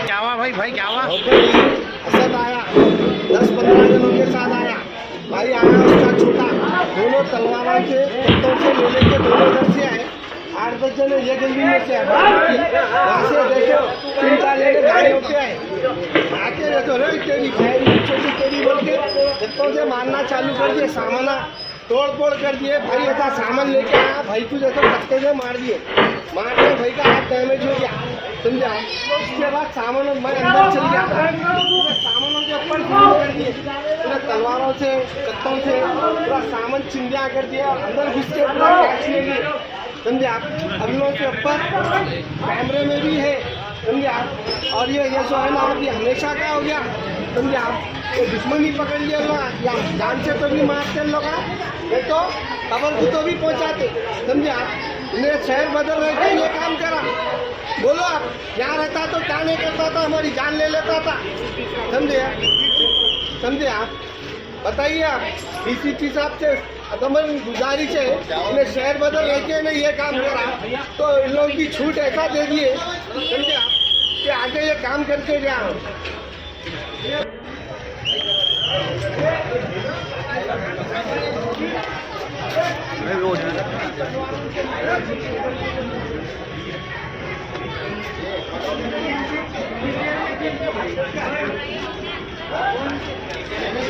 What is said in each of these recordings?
क्या हुआ भाई क्या हुआ? असद आया 10-15 जनों के साथ आया भाई, आया उसका छोटा, दोनों तलवारों से पत्तों से ले लेके दोनों इधर से आए, 8-10 जने ये गली में से आए, वहाँ से देखो 3-4 लेके गाड़ियों पे आए, आके देखो रे तेरी खैरी छोटी तेरी बोल के पत्तों से मारना चालू कर दिए, सामान तोड़ फोड़ कर दिए भाई। ऐसा सामान लेके आया भाई, तू जैसे पत्ते से मार दिए, मार के भाई का हाथ डैमेज हो गया, समझा। उसके बाद सामान मैं अंदर चल गया, सामानों के ऊपर कर दिए पूरा तलवारों से कत्तों से, पूरा सामान चिंदिया कर दिया, अंदर घुस के पूरा कैच ले लिए, समझे आप। हम लोगों के ऊपर कैमरे में भी है, समझे आप। और ये जो है ना अभी हमेशा क्या हो गया, समझे आप, तो दुश्मनी पकड़ लिया लोग, या जान से तो भी मारते लोग, नहीं तो खबर को तो भी पहुंचाते, समझे आप। उन्हें शहर बदल रहे थे, ये काम करा, बोलो आप, यहाँ रहता तो क्या नहीं करता था, हमारी जान ले लेता था, समझे आप। बताइए आप डीसीपी साहब से अदमन गुजारिश है, इन्हें शहर बदल रहे ने ये काम करा तो इन लोगों की छूट ऐसा दे दिए, समझे आप, कि आगे ये काम करके गया।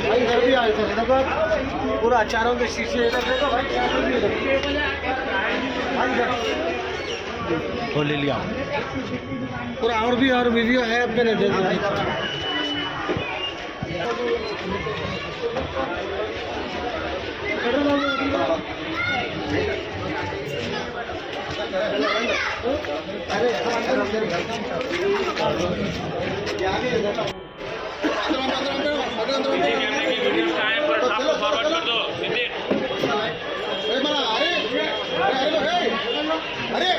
भाई घर भी आए थे देखो, पूरा अचारों के शीशे इधर देखो भाई, वो ले लिया पूरा। और भी और वीडियो है अपने दे अरे